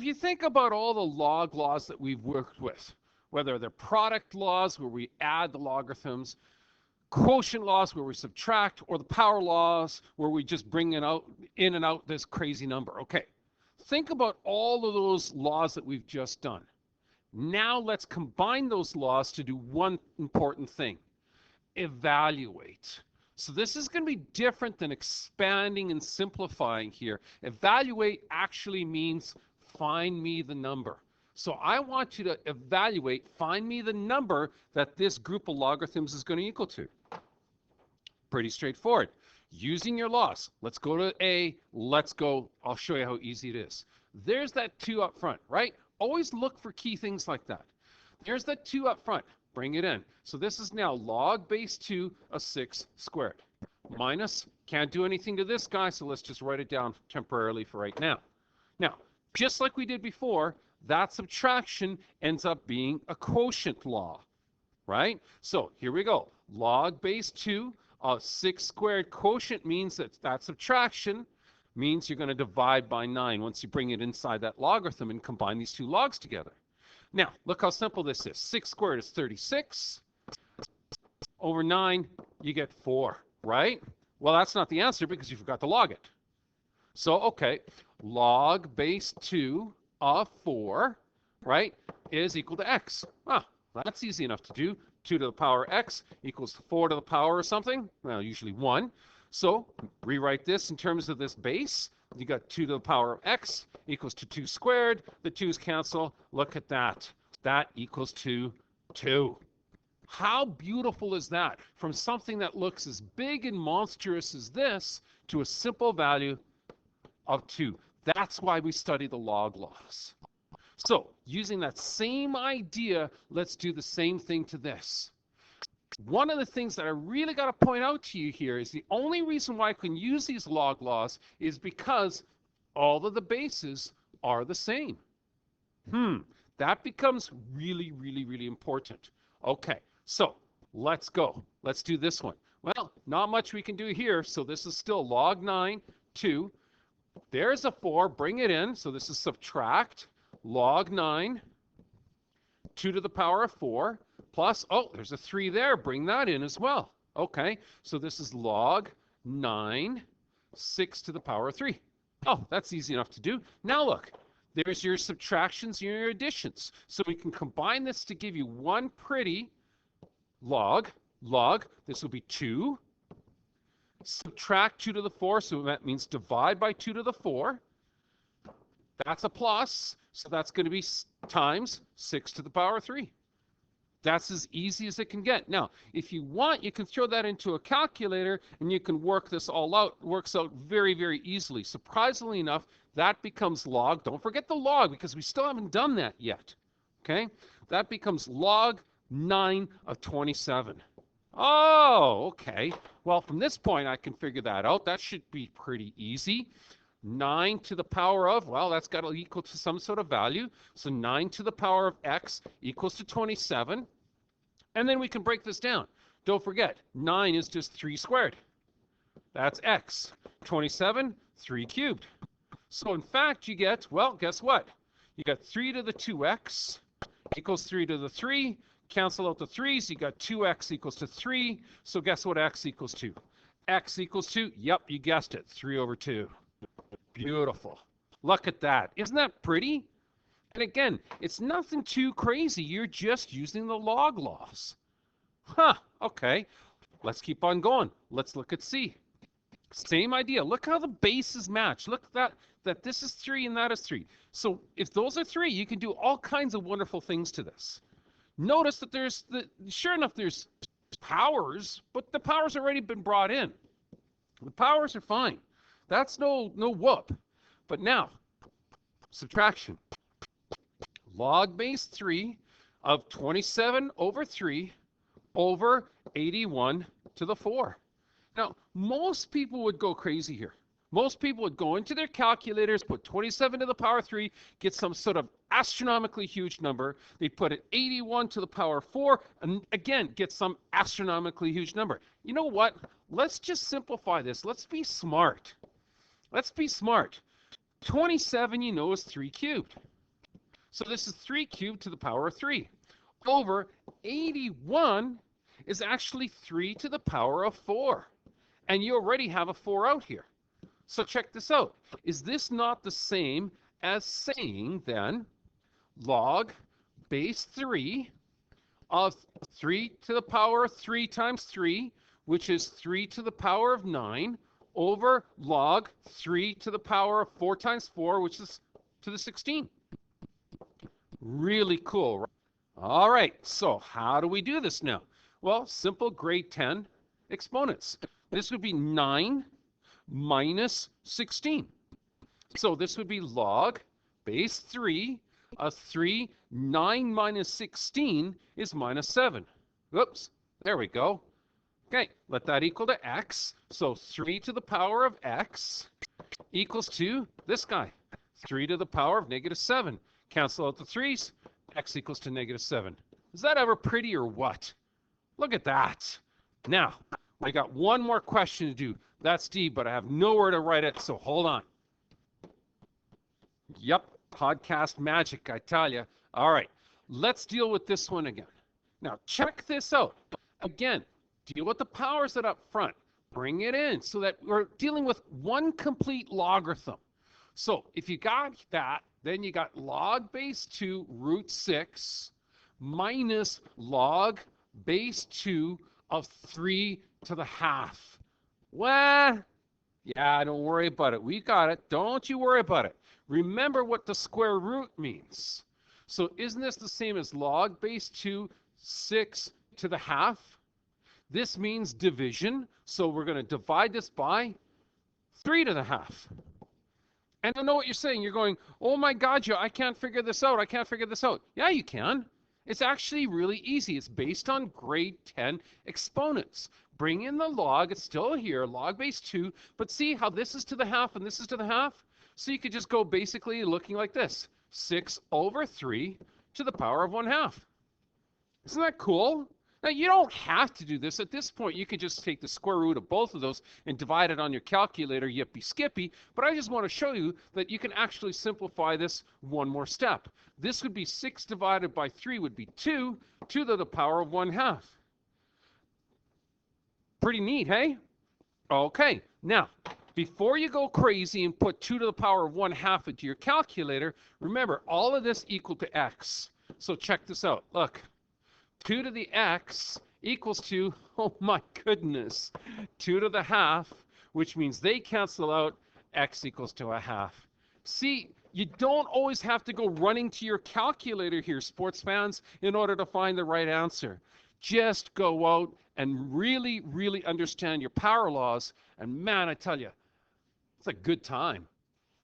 you think about all the log laws that we've worked with, whether they're product laws where we add the logarithms, quotient laws where we subtract, or the power laws where we just bring in and out this crazy number. Okay, think about all of those laws that we've just done. Now let's combine those laws to do one important thing: evaluate. So this is going to be different than expanding and simplifying here. Evaluate actually means find me the number. So I want you to evaluate, find me the number that this group of logarithms is going to equal to. Pretty straightforward. Using your laws. Let's go to A. Let's go. I'll show you how easy it is. There's that 2 up front, right? Always look for key things like that. There's that 2 up front. Bring it in. So this is now log base 2 of 6 squared. Minus, can't do anything to this guy, so let's just write it down temporarily for right now. Now, just like we did before, that subtraction ends up being a quotient law, right? So here we go. Log base 2 of 6 squared. Quotient means that subtraction means you're going to divide by 9 once you bring it inside that logarithm and combine these 2 logs together. Now, look how simple this is. 6 squared is 36. Over 9, you get 4, right? Well, that's not the answer because you forgot to log it. So, okay, log base 2 of 4, right, is equal to x. Ah, that's easy enough to do. 2 to the power x equals 4 to the power of something, well, usually 1. So rewrite this in terms of this base. You got 2 to the power of x equals to 2 squared. The 2's cancel. Look at that. That equals to 2. How beautiful is that? From something that looks as big and monstrous as this to a simple value of 2. That's why we study the log laws. So using that same idea, let's do the same thing to this. One of the things that I really got to point out to you here is the only reason why I can use these log laws is because all of the bases are the same. That becomes really, really, really important. Okay, so let's go. Let's do this one. Well, not much we can do here, so this is still log 9, 2. There's a 4, bring it in, so this is subtract log 9, 2 to the power of 4, plus, oh, there's a 3 there, bring that in as well. Okay, so this is log 9, 6 to the power of 3. Oh, that's easy enough to do. Now look, there's your subtractions and your additions. So we can combine this to give you one pretty log. This will be 2. Subtract 2 to the 4, so that means divide by 2 to the 4. That's a plus, so that's going to be times 6 to the power of 3. That's as easy as it can get. Now, if you want, you can throw that into a calculator and you can work this all out. It works out very, very easily. Surprisingly enough, that becomes log. Don't forget the log because we still haven't done that yet. Okay? That becomes log 9 of 27. Oh, okay. Well, from this point, I can figure that out. That should be pretty easy. 9 to the power of, well, that's got to equal to some sort of value. So 9 to the power of x equals to 27. And then we can break this down. Don't forget, 9 is just 3 squared. That's x. 27, 3 cubed. So in fact, you get, well, guess what? You got 3 to the 2x equals 3 to the 3. Cancel out the 3's. You got 2x equals to 3. So guess what x equals to? X equals to, yep, you guessed it, 3 over 2. Beautiful. Look at that. Isn't that pretty? And again, it's nothing too crazy. You're just using the log laws. Okay. Let's keep on going. Let's look at C. Same idea. Look how the bases match. Look at that this is 3 and that is 3. So if those are 3, you can do all kinds of wonderful things to this. Notice that sure enough, there's powers, but the powers already been brought in. The powers are fine. That's no whoop. But now, subtraction. Log base 3 of 27 over 3 over 81 to the 4. Now, most people would go crazy here. Most people would go into their calculators, put 27 to the power 3, get some sort of astronomically huge number. They'd put it 81 to the power 4, and again, get some astronomically huge number. You know what? Let's just simplify this. Let's be smart. Let's be smart. 27, you know, is 3 cubed. So this is 3 cubed to the power of 3 over 81 is actually 3 to the power of 4. And you already have a 4 out here. So check this out. Is this not the same as saying then log base 3 of 3 to the power of 3 times 3, which is 3 to the power of 9, over log 3 to the power of 4 times 4, which is to the 16. Really cool, right? All right, so how do we do this now? Well, simple grade 10 exponents. This would be 9 minus 16. So this would be log base 3 of 3. 9 minus 16 is minus 7. Oops, there we go. Okay, let that equal to x. So 3 to the power of x equals to this guy, 3 to the power of negative 7. Cancel out the 3's, x equals to negative 7. Is that ever pretty or what? Look at that. Now, I got one more question to do. That's D, but I have nowhere to write it, so hold on. Yep, podcast magic, I tell you. All right, let's deal with this one again. Now, check this out. Again, deal with the powers that up front. Bring it in so that we're dealing with one complete logarithm. So if you got that, then you got log base 2 root 6 minus log base 2 of 3 to the half. Well, yeah, don't worry about it. We got it. Don't you worry about it. Remember what the square root means. So isn't this the same as log base 2 6 to the half? This means division. So we're going to divide this by 3 to the half. And I know what you're saying. You're going, oh my God, Joe, I can't figure this out. I can't figure this out. Yeah, you can. It's actually really easy. It's based on grade 10 exponents. Bring in the log. It's still here, log base 2. But see how this is to the half and this is to the half? So you could just go basically looking like this. 6 over 3 to the power of 1/2. Isn't that cool? Now, you don't have to do this. At this point, you can just take the square root of both of those and divide it on your calculator, yippee skippy. But I just want to show you that you can actually simplify this one more step. This would be 6 divided by 3 would be 2 to the power of 1/2. Pretty neat, hey? Okay, now, before you go crazy and put 2 to the power of 1/2 into your calculator, remember, all of this equal to x. So check this out. Look. 2 to the x equals to, oh my goodness, 2 to the half, which means they cancel out, x equals to 1/2. See, you don't always have to go running to your calculator here, sports fans, in order to find the right answer. Just go out and really, really understand your power laws, and man, I tell you, it's a good time.